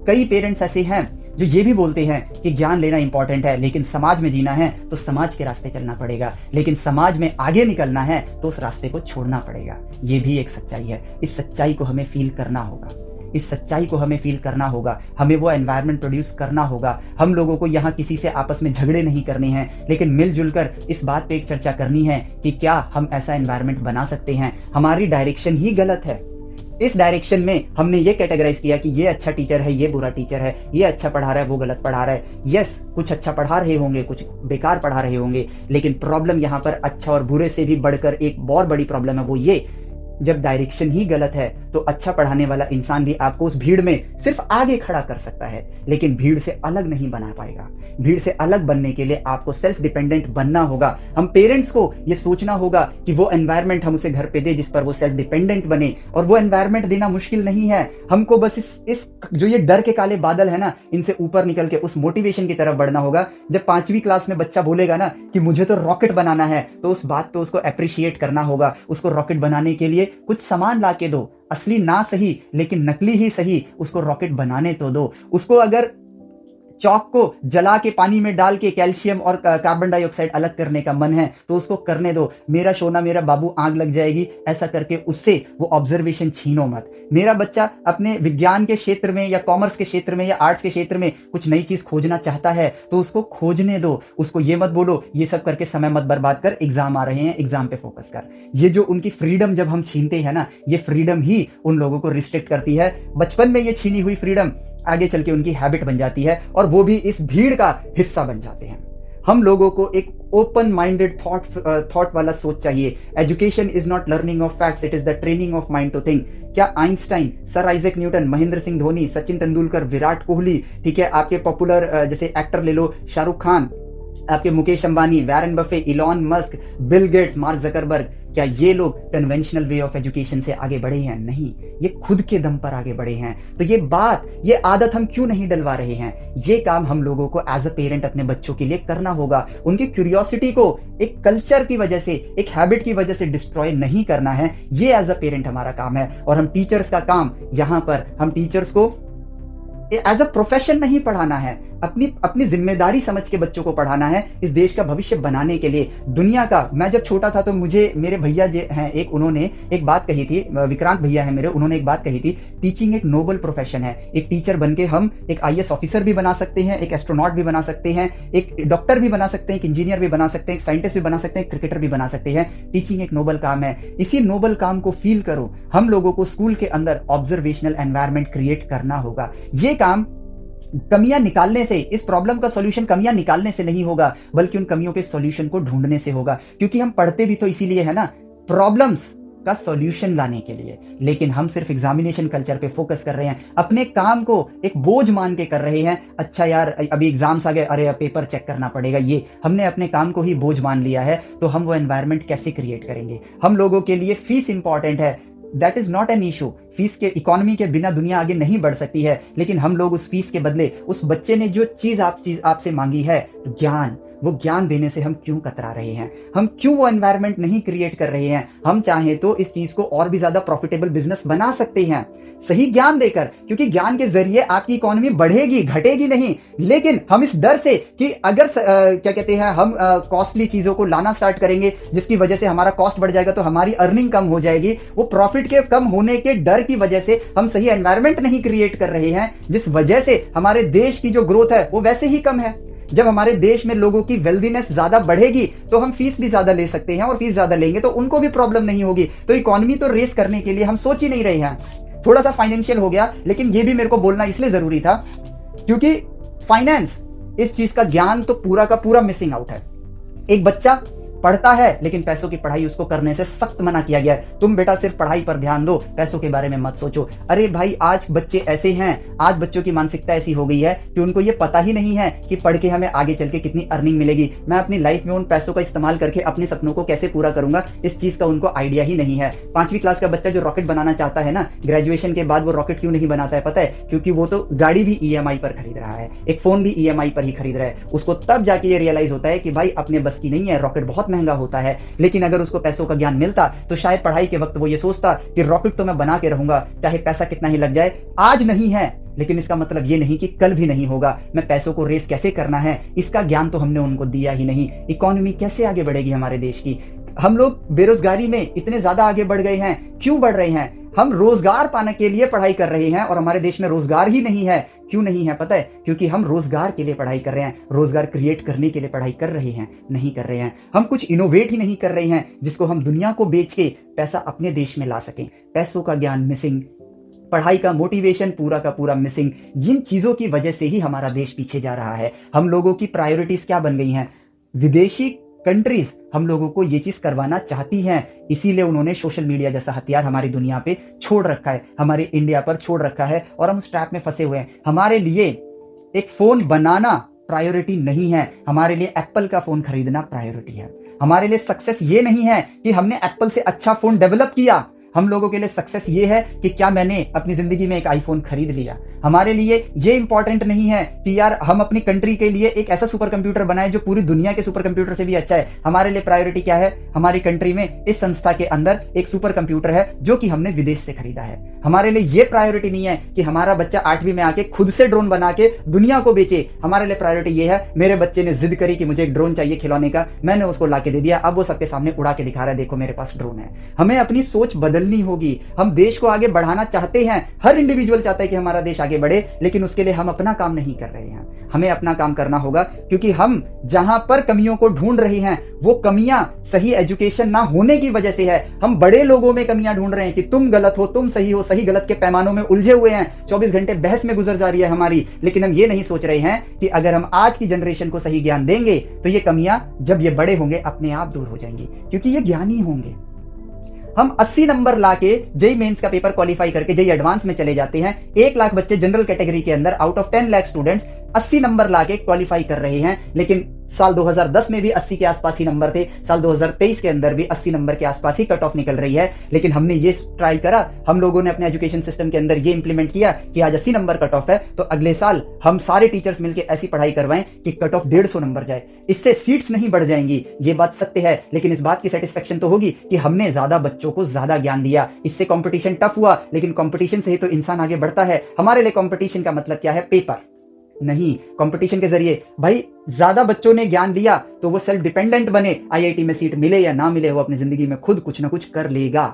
कई पेरेंट्स ऐसे हैं जो ये भी बोलते हैं कि ज्ञान लेना इंपॉर्टेंट है, लेकिन समाज में जीना है तो समाज के रास्ते चलना पड़ेगा, लेकिन समाज में आगे निकलना है तो उस रास्ते को छोड़ना पड़ेगा। ये भी एक सच्चाई है। इस सच्चाई को हमें फील करना होगा, इस सच्चाई को हमें फील करना होगा, हमें वो एनवायरनमेंट प्रोड्यूस करना होगा। हम लोगों को यहाँ किसी से आपस में झगड़े नहीं करने हैं, लेकिन मिलजुल कर इस बात पे एक चर्चा करनी है कि क्या हम ऐसा एनवायरनमेंट बना सकते हैं। हमारी डायरेक्शन ही गलत है। इस डायरेक्शन में हमने ये कैटेगराइज किया कि ये अच्छा टीचर है, ये बुरा टीचर है, ये अच्छा पढ़ा रहा है, वो गलत पढ़ा रहा है। यस, कुछ अच्छा पढ़ा रहे होंगे, कुछ बेकार पढ़ा रहे होंगे, लेकिन प्रॉब्लम यहाँ पर अच्छा और बुरे से भी बढ़कर एक बहुत बड़ी प्रॉब्लम है। वो ये, जब डायरेक्शन ही गलत है तो अच्छा पढ़ाने वाला इंसान भी आपको उस भीड़ में सिर्फ आगे खड़ा कर सकता है, लेकिन भीड़ से अलग नहीं बना पाएगा। भीड़ से अलग बनने के लिए आपको सेल्फ डिपेंडेंट बनना होगा। हम पेरेंट्स को ये सोचना होगा कि वो एनवायरनमेंट हम उसे घर पे दे जिस पर वो सेल्फ डिपेंडेंट बने, और वो एनवायरनमेंट देना मुश्किल नहीं है। हमको बस इस जो ये डर के काले बादल है ना, इनसे ऊपर निकल के उस मोटिवेशन की तरफ बढ़ना होगा। जब 5वीं क्लास में बच्चा बोलेगा ना कि मुझे तो रॉकेट बनाना है, तो उस बात पे उसको अप्रिशिएट करना होगा। उसको रॉकेट बनाने के लिए कुछ सामान ला के दो, असली ना सही लेकिन नकली ही सही, उसको रॉकेट बनाने तो दो। उसको अगर चौक को जला के पानी में डाल के कैल्शियम और कार्बन डाइऑक्साइड अलग करने का मन है तो उसको करने दो। मेरा सोना मेरा बाबू आग लग जाएगी ऐसा करके उससे वो ऑब्जर्वेशन छीनो मत। मेरा बच्चा अपने विज्ञान के क्षेत्र में या कॉमर्स के क्षेत्र में या आर्ट्स के क्षेत्र में कुछ नई चीज खोजना चाहता है तो उसको खोजने दो। उसको ये मत बोलो ये सब करके समय मत बर्बाद कर, एग्जाम आ रहे हैं, एग्जाम पे फोकस कर। ये जो उनकी फ्रीडम जब हम छीनते हैं ना, ये फ्रीडम ही उन लोगों को रिस्ट्रिक्ट करती है। बचपन में ये छीनी हुई फ्रीडम आगे चल के उनकी हैबिट बन जाती है और वो भी इस भीड़ का हिस्सा बन जाते हैं। हम लोगों को एक ओपन माइंडेड थॉट वाला सोच चाहिए। Education is not learning of facts, it is the training of mind to think. क्या Einstein, sir Isaac Newton, Mahendra Singh Dhoni, Sachin Tendulkar, Virat Kohli, ठीक है, आपके पॉपुलर जैसे एक्टर ले लो शाहरुख खान, आपके Mukesh Ambani, Warren Buffett, Elon Musk, Bill Gates, Mark Zuckerberg, क्या ये लोग कन्वेंशनल वे ऑफ एजुकेशन से आगे बढ़े हैं? नहीं, ये खुद के दम पर आगे बढ़े हैं। तो ये आदत हम क्यों नहीं डलवा रहे हैं? ये काम हम लोगों को एज अ पेरेंट अपने बच्चों के लिए करना होगा। उनकी क्यूरियोसिटी को एक कल्चर की वजह से, एक हैबिट की वजह से डिस्ट्रॉय नहीं करना है। ये एज अ पेरेंट हमारा काम है। और हम टीचर्स का काम, यहां पर हम टीचर्स को एज अ प्रोफेशन नहीं पढ़ाना है, अपनी जिम्मेदारी समझ के बच्चों को पढ़ाना है इस देश का भविष्य बनाने के लिए। दुनिया का, मैं जब छोटा था तो मुझे मेरे भैया हैं एक, उन्होंने एक बात कही थी, विक्रांत भैया है मेरे, उन्होंने एक बात कही थी, टीचिंग एक नोबल प्रोफेशन है। एक टीचर बनके हम एक IAS ऑफिसर भी बना सकते हैं, एक एस्ट्रोनॉट भी बना सकते हैं, एक डॉक्टर भी बना सकते हैं, एक इंजीनियर भी बना सकते हैं, एक साइंटिस्ट भी बना सकते हैं, एक क्रिकेटर भी बना सकते हैं। टीचिंग एक नोबल काम है। इसी नोबल काम को फील करो। हम लोगों को स्कूल के अंदर ऑब्जर्वेशनल एनवायरनमेंट क्रिएट करना होगा। ये काम कमियां निकालने से, इस प्रॉब्लम का सॉल्यूशन कमियां निकालने से नहीं होगा, बल्कि उन कमियों के सॉल्यूशन को ढूंढने से होगा। क्योंकि हम पढ़ते भी तो इसीलिए है ना, प्रॉब्लम्स का सॉल्यूशन लाने के लिए। लेकिन हम सिर्फ एग्जामिनेशन कल्चर पे फोकस कर रहे हैं, अपने काम को एक बोझ मान के कर रहे हैं। अच्छा यार अभी एग्जाम्स आ गए, अरे अब पेपर चेक करना पड़ेगा, ये हमने अपने काम को ही बोझ मान लिया है। तो हम वो एनवायरनमेंट कैसे क्रिएट करेंगे? हम लोगों के लिए फीस इंपॉर्टेंट है, that is not an issue. Fees के, इकोनॉमी के बिना दुनिया आगे नहीं बढ़ सकती है, लेकिन हम लोग उस फीस के बदले, उस बच्चे ने जो चीज आपसे मांगी है, ज्ञान, वो ज्ञान देने से हम क्यों कतरा रहे हैं, हम क्यों वो एनवायरनमेंट नहीं क्रिएट कर रहे हैं। हम चाहें तो इस चीज को और भी ज्यादा प्रॉफिटेबल बिजनेस बना सकते हैं सही ज्ञान देकर, क्योंकि ज्ञान के जरिए आपकी इकोनॉमी बढ़ेगी, घटेगी नहीं। लेकिन हम इस डर से कि अगर क्या कहते हैं, हम कॉस्टली चीजों को लाना स्टार्ट करेंगे जिसकी वजह से हमारा कॉस्ट बढ़ जाएगा तो हमारी अर्निंग कम हो जाएगी, वो प्रॉफिट के कम होने के डर की वजह से हम सही एनवायरनमेंट नहीं क्रिएट कर रहे हैं, जिस वजह से हमारे देश की जो ग्रोथ है वो वैसे ही कम है। जब हमारे देश में लोगों की वेल्दीनेस ज्यादा बढ़ेगी तो हम फीस भी ज्यादा ले सकते हैं, और फीस ज्यादा लेंगे तो उनको भी प्रॉब्लम नहीं होगी। तो इकोनॉमी तो रेस करने के लिए हम सोच ही नहीं रहे हैं। थोड़ा सा फाइनेंशियल हो गया, लेकिन ये भी मेरे को बोलना इसलिए जरूरी था क्योंकि फाइनेंस इस चीज का ज्ञान तो पूरा का पूरा मिसिंग आउट है। एक बच्चा पढ़ता है लेकिन पैसों की पढ़ाई उसको करने से सख्त मना किया गया है। तुम बेटा सिर्फ पढ़ाई पर ध्यान दो, पैसों के बारे में मत सोचो। अरे भाई, आज बच्चे ऐसे हैं, आज बच्चों की मानसिकता ऐसी हो गई है कि उनको ये पता ही नहीं है कि पढ़ के हमें आगे चल के कितनी अर्निंग मिलेगी, मैं अपनी लाइफ में उन पैसों का इस्तेमाल करके अपने सपनों को कैसे पूरा करूंगा, इस चीज का उनको आइडिया ही नहीं है। 5वीं क्लास का बच्चा जो रॉकेट बनाना चाहता है ना, ग्रेजुएशन के बाद वो रॉकेट क्यों नहीं बनाता है पता है? क्योंकि वो तो गाड़ी भी ईएमआई पर खरीद रहा है, एक फोन भी ईएमआई पर ही खरीद रहा है। उसको तब जाके ये रियलाइज होता है कि भाई अपने बस की नहीं है, रॉकेट बहुत महंगा होता है। लेकिन अगर उसको पैसों का ज्ञान मिलता तो शायद पढ़ाई के वक्त वो ये सोचता कि रॉकेट तो मैं बना के रहूंगा, चाहे पैसा कितना ही लग जाए। आज नहीं है लेकिन इसका मतलब ये नहीं कि कल भी नहीं होगा। मैं पैसों को रेस कैसे करना है इसका ज्ञान तो हमने उनको दिया ही नहीं। इकोनॉमी कैसे आगे बढ़ेगी हमारे देश की? हम लोग बेरोजगारी में इतने ज्यादा आगे बढ़ गए हैं, क्यों बढ़ रहे हैं? हम रोजगार पाने के लिए पढ़ाई कर रहे हैं और हमारे देश में रोजगार ही नहीं है। क्यों नहीं है पता है? क्योंकि हम रोजगार के लिए पढ़ाई कर रहे हैं, रोजगार क्रिएट करने के लिए पढ़ाई कर रहे हैं, नहीं कर रहे हैं। हम कुछ इनोवेट ही नहीं कर रहे हैं जिसको हम दुनिया को बेच के पैसा अपने देश में ला सकें। पैसों का ज्ञान मिसिंग, पढ़ाई का मोटिवेशन पूरा का पूरा मिसिंग। इन चीजों की वजह से ही हमारा देश पीछे जा रहा है। हम लोगों की प्रायोरिटीज क्या बन गई हैं? विदेशी कंट्रीज हम लोगों को ये चीज करवाना चाहती हैं, इसीलिए उन्होंने सोशल मीडिया जैसा हथियार हमारी दुनिया पे छोड़ रखा है, हमारे इंडिया पर छोड़ रखा है, और हम उस ट्रैप में फंसे हुए हैं। हमारे लिए एक फोन बनाना प्रायोरिटी नहीं है, हमारे लिए एप्पल का फोन खरीदना प्रायोरिटी है। हमारे लिए सक्सेस ये नहीं है कि हमने एप्पल से अच्छा फोन डेवलप किया। हम लोगों के लिए सक्सेस ये है कि क्या मैंने अपनी जिंदगी में एक आईफोन खरीद लिया। हमारे लिए ये इंपॉर्टेंट नहीं है कि यार हम अपनी कंट्री के लिए एक ऐसा सुपर कंप्यूटर बनाए जो पूरी दुनिया के सुपर कंप्यूटर से भी अच्छा है। हमारे लिए प्रायोरिटी क्या है? हमारी कंट्री में इस संस्था के अंदर एक सुपर कंप्यूटर है जो कि हमने विदेश से खरीदा है। हमारे लिए ये प्रायोरिटी नहीं है कि हमारा बच्चा 8वीं में आके खुद से ड्रोन बना के दुनिया को बेचे। हमारे लिए प्रायोरिटी ये है, मेरे बच्चे ने जिद करी कि मुझे एक ड्रोन चाहिए खिलौने का, मैंने उसको लाके दे दिया, अब वो सबके सामने उड़ा के दिखा रहा है, देखो मेरे पास ड्रोन है। हमें अपनी सोच बदलनी होगी। हम देश को आगे बढ़ाना चाहते हैं, हर इंडिविजुअल चाहता है कि हमारा देश आगे बढ़े, लेकिन उसके लिए हम अपना काम नहीं कर रहे हैं। हमें अपना काम करना होगा, क्योंकि हम जहां पर कमियों को ढूंढ रहे हैं वो कमियां सही एजुकेशन ना होने की वजह से है। हम बड़े लोगों में कमियां ढूंढ रहे हैं कि तुम गलत हो, तुम सही हो, सही गलत के पैमानों में उलझे हुए हैं। 24 घंटे बहस में गुजर जा रही है हमारी, लेकिन हम ये नहीं सोच रहे हैं कि अगर हम आज की जनरेशन को सही ज्ञान देंगे तो ये कमियां जब ये बड़े होंगे अपने आप दूर हो जाएंगी, क्योंकि ये ज्ञानी होंगे। हम 80 नंबर लाके जेई मेंस का पेपर क्वालिफाई करके जेई एडवांस में चले जाते हैं। 1 लाख बच्चे जनरल कैटेगरी के अंदर out of 10 lakh students 80 number लाके क्वालिफाई कर रहे हैं, लेकिन साल 2010 में भी 80 के आसपास ही नंबर थे, साल 2023 के अंदर भी 80 नंबर के आसपास ही कट ऑफ निकल रही है। लेकिन हमने ये ट्राई करा, हम लोगों ने अपने एजुकेशन सिस्टम के अंदर ये इंप्लीमेंट किया कि आज 80 नंबर कट ऑफ है तो अगले साल हम सारे टीचर्स मिलकर ऐसी पढ़ाई करवाएं कि कट ऑफ 150 नंबर जाए। इससे सीट्स नहीं बढ़ जाएंगी, ये बात सत्य है, लेकिन इस बात की सेटिस्फेक्शन तो होगी कि हमने ज्यादा बच्चों को ज्यादा ज्ञान दिया। इससे कंपटीशन टफ हुआ, लेकिन कंपटीशन से ही तो इंसान आगे बढ़ता है। हमारे लिए कंपटीशन का मतलब क्या है? पेपर नहीं। कंपटीशन के जरिए भाई ज्यादा बच्चों ने ज्ञान लिया तो वो सेल्फ डिपेंडेंट बने, आईआईटी में सीट मिले या ना मिले वो अपनी जिंदगी में खुद कुछ ना कुछ कर लेगा।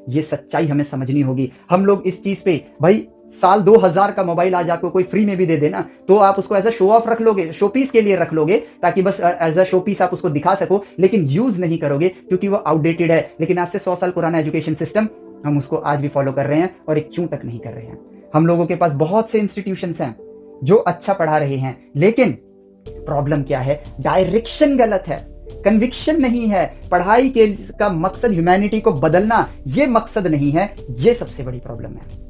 ये सच्चाई हमें समझनी होगी। हम लोग इस चीज पे भाई साल 2000 का मोबाइल आज आपको कोई फ्री में भी दे देना तो आप उसको एज अ शो ऑफ रख लोगे, शो पीस के लिए रख लोगे, ताकि बस एज अ शो पीस आप उसको दिखा सको, लेकिन यूज नहीं करोगे क्योंकि वो आउटडेटेड है। लेकिन आज से 100 साल पुराना एजुकेशन सिस्टम हम उसको आज भी फॉलो कर रहे हैं और एक चूं तक नहीं कर रहे हैं। हम लोगों के पास बहुत से इंस्टीट्यूशंस हैं जो अच्छा पढ़ा रहे हैं, लेकिन प्रॉब्लम क्या है? डायरेक्शन गलत है, कन्विक्शन नहीं है। पढ़ाई के का मकसद ह्यूमैनिटी को बदलना, ये मकसद नहीं है। ये सबसे बड़ी प्रॉब्लम है।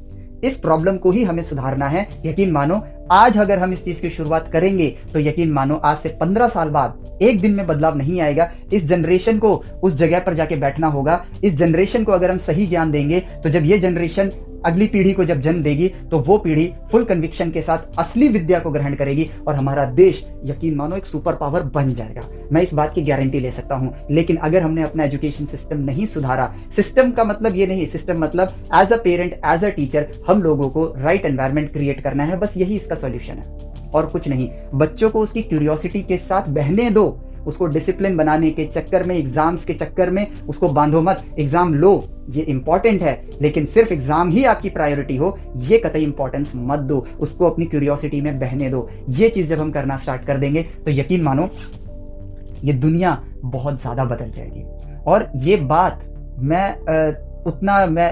इस प्रॉब्लम को ही हमें सुधारना है। यकीन मानो आज अगर हम इस चीज की शुरुआत करेंगे तो यकीन मानो आज से 15 साल बाद एक दिन में बदलाव नहीं आएगा। इस जनरेशन को उस जगह पर जाके बैठना होगा। इस जनरेशन को अगर हम सही ज्ञान देंगे तो जब ये जनरेशन अगली पीढ़ी को जब जन्म देगी तो वो पीढ़ी फुल कन्विक्शन के साथ असली विद्या को ग्रहण करेगी और हमारा देश यकीन मानो एक सुपर पावर बन जाएगा। मैं इस बात की गारंटी ले सकता हूं। लेकिन अगर हमने अपना एजुकेशन सिस्टम नहीं सुधारा, सिस्टम का मतलब ये नहीं, सिस्टम मतलब as a parent, as a teacher हम लोगों को राइट एनवायरनमेंट क्रिएट करना है, बस यही इसका सॉल्यूशन है और कुछ नहीं। बच्चों को उसकी क्यूरियोसिटी के साथ बहने दो, उसको डिसिप्लिन बनाने के चक्कर में, एग्जाम्स के चक्कर में उसको बांधो मत। एग्जाम लो, ये इंपॉर्टेंट है, लेकिन सिर्फ एग्जाम ही आपकी प्रायोरिटी हो ये कतई इंपॉर्टेंस मत दो। उसको अपनी क्यूरियोसिटी में बहने दो। ये चीज जब हम करना स्टार्ट कर देंगे तो यकीन मानो ये दुनिया बहुत ज्यादा बदल जाएगी। और ये बात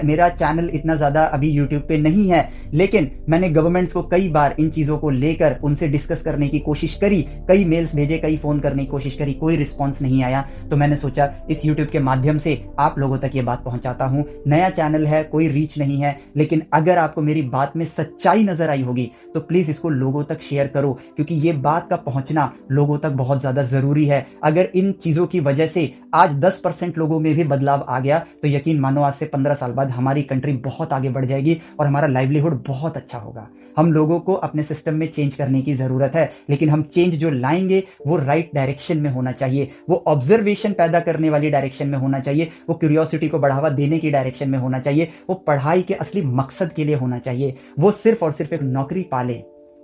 मेरा चैनल इतना ज्यादा अभी यूट्यूब पे नहीं है, लेकिन मैंने गवर्नमेंट्स को कई बार इन चीजों को लेकर उनसे डिस्कस करने की कोशिश करी, कई मेल्स भेजे, कई फोन करने की कोशिश करी, कोई रिस्पॉन्स नहीं आया। तो मैंने सोचा इस यूट्यूब के माध्यम से आप लोगों तक ये बात पहुंचाता हूं। नया चैनल है, कोई रीच नहीं है, लेकिन अगर आपको मेरी बात में सच्चाई नजर आई होगी तो प्लीज इसको लोगों तक शेयर करो, क्योंकि ये बात का पहुंचना लोगों तक बहुत ज्यादा जरूरी है। अगर इन चीजों की वजह से आज 10% लोगों में भी बदलाव आ गया तो यकीन मानो आज से 15 साल बाद हमारी कंट्री बहुत आगे बढ़ जाएगी और हमारा लाइवलीहुड बहुत अच्छा होगा। हम लोगों को अपने सिस्टम में चेंज करने की जरूरत है, लेकिन हम चेंज जो लाएंगे वो राइट डायरेक्शन में होना चाहिए, वो ऑब्जर्वेशन पैदा करने वाली डायरेक्शन में होना चाहिए, वो क्यूरियोसिटी को बढ़ावा देने की डायरेक्शन में होना चाहिए, वो पढ़ाई के असली मकसद के लिए होना चाहिए, वो सिर्फ और सिर्फ एक नौकरी पाले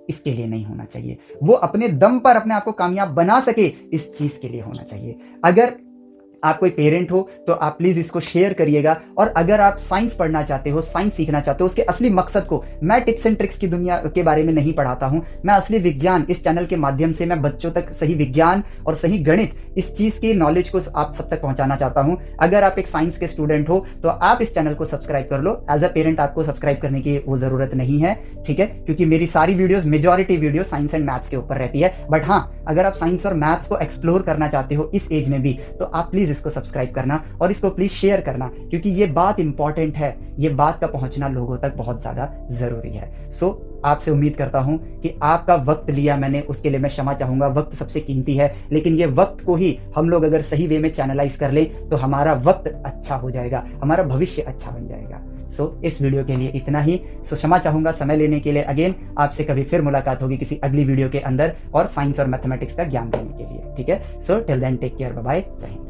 इसके लिए नहीं होना चाहिए, वो अपने दम पर अपने आप को कामयाब बना सके इस चीज के लिए होना चाहिए। अगर आप कोई पेरेंट हो तो आप प्लीज इसको शेयर करिएगा। और अगर आप साइंस पढ़ना चाहते हो, साइंस सीखना चाहते हो, उसके असली मकसद को, मैं टिप्स एंड ट्रिक्स की दुनिया के बारे में नहीं पढ़ाता हूं, मैं असली विज्ञान इस चैनल के माध्यम से मैं बच्चों तक सही विज्ञान और सही गणित, इस चीज की नॉलेज को आप सब तक पहुंचाना चाहता हूं। अगर आप एक साइंस के स्टूडेंट हो तो आप इस चैनल को सब्सक्राइब कर लो। एज अ पेरेंट आपको सब्सक्राइब करने की वो जरूरत नहीं है, ठीक है, क्योंकि मेरी सारी videos, majority video science and maths के ऊपर रहती है। बट हाँ, अगर आप साइंस और मैथ्स को एक्सप्लोर करना चाहते हो इस एज में भी तो आप प्लीज इसको सब्सक्राइब करना और इसको प्लीज शेयर करना, क्योंकि ये बात इंपॉर्टेंट है, ये बात का पहुंचना लोगों तक बहुत ज्यादा जरूरी है। आपसे उम्मीद करता हूं कि आपका वक्त लिया मैंने, उसके लिए मैं क्षमा चाहूंगा। वक्त सबसे कीमती है, लेकिन ये वक्त को ही हम लोग अगर सही वे में चैनलाइज कर ले तो हमारा वक्त अच्छा हो जाएगा, हमारा भविष्य अच्छा बन जाएगा। इस वीडियो के लिए इतना ही। क्षमा चाहूंगा समय लेने के लिए। अगेन आपसे कभी फिर मुलाकात होगी किसी अगली वीडियो के अंदर और साइंस और मैथमेटिक्स का ज्ञान देने के लिए, ठीक है। Till then take care, bye bye, जय हिंद।